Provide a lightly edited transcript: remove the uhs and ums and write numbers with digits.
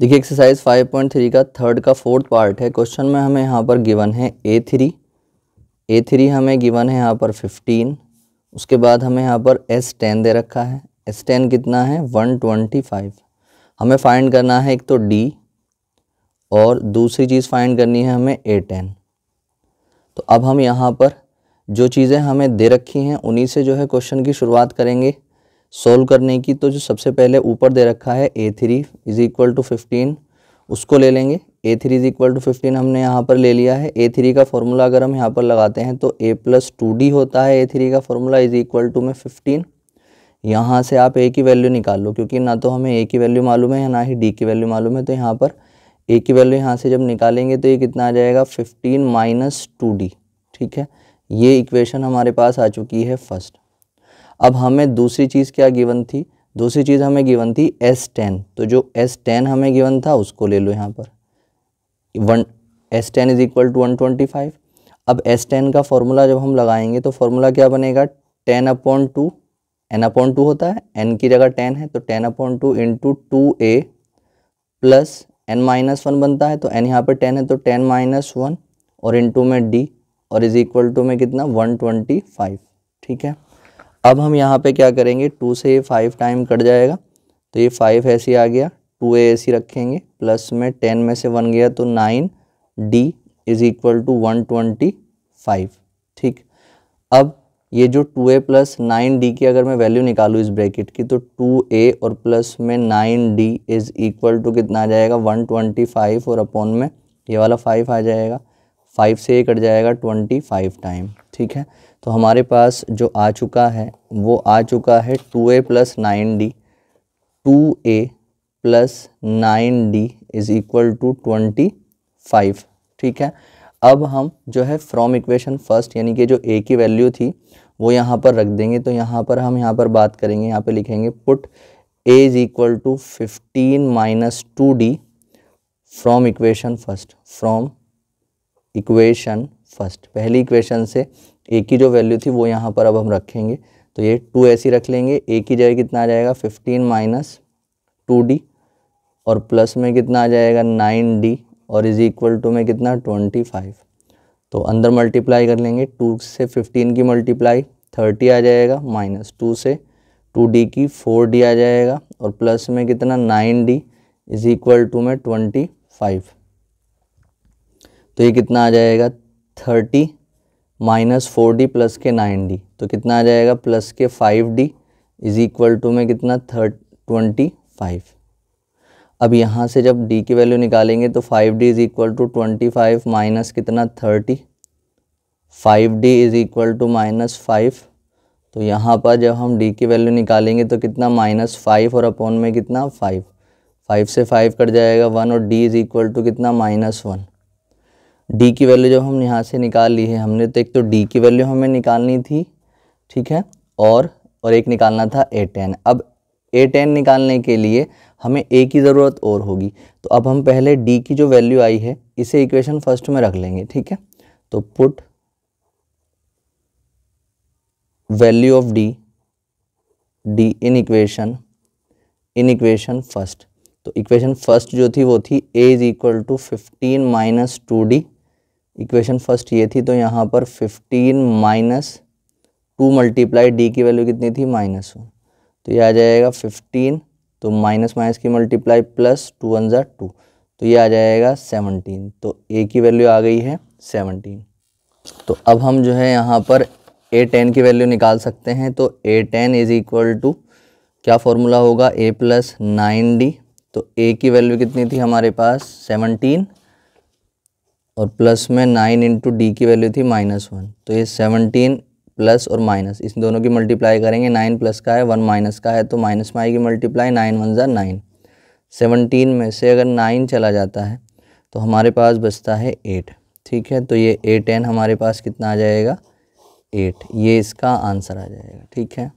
देखिए एक्सरसाइज 5.3 का थर्ड का फोर्थ पार्ट है। क्वेश्चन में हमें यहाँ पर गिवन है A3 हमें गिवन है यहाँ पर 15। उसके बाद हमें यहाँ पर S10 दे रखा है। S10 कितना है 125। हमें फाइंड करना है एक तो D और दूसरी चीज़ फाइंड करनी है हमें A10। तो अब हम यहाँ पर जो चीज़ें हमें दे रखी हैं उन्हीं से जो है क्वेश्चन की शुरुआत करेंगे सोल्व करने की। तो जो सबसे पहले ऊपर दे रखा है A3 इज़ इक्वल टू 15, उसको ले लेंगे। A3 इज़ इक्वल टू 15 हमने यहाँ पर ले लिया है। A3 का फॉर्मूला अगर हम यहाँ पर लगाते हैं तो A प्लस 2D होता है। A3 का फॉर्मूला इज़ इक्वल टू में 15। यहाँ से आप A की वैल्यू निकाल लो, क्योंकि ना तो हमें A की वैल्यू मालूम है ना ही D की वैल्यू मालूम है। तो यहाँ पर A की वैल्यू यहाँ से जब निकालेंगे तो ये कितना आ जाएगा 15 माइनस 2D। ठीक है, ये इक्वेशन हमारे पास आ चुकी है फर्स्ट। अब हमें दूसरी चीज़ क्या गिवन थी? दूसरी चीज़ हमें गिवन थी S10। तो जो S10 हमें गिवन था उसको ले लो यहाँ पर। S10 is equal to 125। अब S10 का फॉर्मूला जब हम लगाएंगे तो फॉर्मूला क्या बनेगा 10/2। n/2 होता है, n की जगह 10 है तो 10/2 इंटू 2a प्लस n-1 बनता है। तो n यहाँ पर 10 है तो 10-1 और इंटू में d और इज इक्वल टू में कितना 125। ठीक है, अब हम यहाँ पे क्या करेंगे 2 से ये 5 टाइम कट जाएगा तो ये 5 ऐसे आ गया, 2a ऐसे रखेंगे, प्लस में 10 में से 1 गया तो 9d इज इक्वल टू 125। ठीक, अब ये जो 2a प्लस 9d की अगर मैं वैल्यू निकालूँ इस ब्रैकेट की तो 2a और प्लस में 9d इज इक्वल टू कितना आ जाएगा 125 और अपॉन में ये वाला 5 आ जाएगा। 5 से ये कट जाएगा 25 टाइम। ठीक है, तो हमारे पास जो आ चुका है वो आ चुका है 2a plus 9d। 2a plus 9d is equal to 25। ठीक है, अब हम जो है फ्रॉम इक्वेशन फर्स्ट यानी कि जो a की वैल्यू थी वो यहाँ पर रख देंगे। तो यहाँ पर हम यहाँ पर बात करेंगे, यहाँ पे लिखेंगे put a is equal to 15 minus 2d from equation first. From equation first, पहली इक्वेशन से a की जो वैल्यू थी वो यहाँ पर अब हम रखेंगे। तो ये 2 ऐसी रख लेंगे, a की जगह कितना आ जाएगा 15 माइनस 2d और प्लस में कितना आ जाएगा 9d और इज इक्वल टू में कितना 25। तो अंदर मल्टीप्लाई कर लेंगे, 2 से 15 की मल्टीप्लाई 30 आ जाएगा, माइनस 2 से 2d की 4d आ जाएगा और प्लस में कितना 9d इज इक्वल टू में 25। तो ये कितना आ जाएगा 30 माइनस 4d प्लस के 9d तो कितना आ जाएगा प्लस के 5d इज इक्वल टू में कितना 25। अब यहाँ से जब d की वैल्यू निकालेंगे तो 5d is equal to 25 minus कितना 30, 5d is equal to minus 5। तो यहाँ पर जब हम d की वैल्यू निकालेंगे तो कितना -5 और अपॉन में कितना 5, 5 से 5 कट जाएगा 1 और d इज इक्वल टू कितना -1। d की वैल्यू जब हम यहाँ से निकाल ली है हमने, तो एक तो d की वैल्यू हमें निकालनी थी, ठीक है, और एक निकालना था A10। अब A10 निकालने के लिए हमें a की ज़रूरत और होगी। तो अब हम पहले d की जो वैल्यू आई है इसे इक्वेशन फर्स्ट में रख लेंगे। ठीक है, तो put value of d in equation first. तो इक्वेशन फर्स्ट जो थी वो थी a is equal to 15 minus 2d। Equation first ये थी, तो यहाँ पर 15 माइनस 2 मल्टीप्लाई d की वैल्यू कितनी थी -1, तो ये आ जाएगा 15, तो माइनस माइनस की मल्टीप्लाई प्लस 2 1 ज़ा 2, तो ये आ जाएगा 17। तो a की वैल्यू आ गई है 17। तो अब हम जो है यहाँ पर A10 की वैल्यू निकाल सकते हैं। तो A10 इज इक्वल टू क्या फॉर्मूला होगा a प्लस 9d। तो a की वैल्यू कितनी थी हमारे पास 17 और प्लस में 9 इंटू डी की वैल्यू थी -1। तो ये 17 प्लस और माइनस इस दोनों की मल्टीप्लाई करेंगे, 9 प्लस का है 1 माइनस का है तो माइनस में आएगी मल्टीप्लाई, 9 1 ज़ा 9। 17 में से अगर 9 चला जाता है तो हमारे पास बचता है 8। ठीक है, तो ये A10 हमारे पास कितना आ जाएगा 8, ये इसका आंसर आ जाएगा। ठीक है।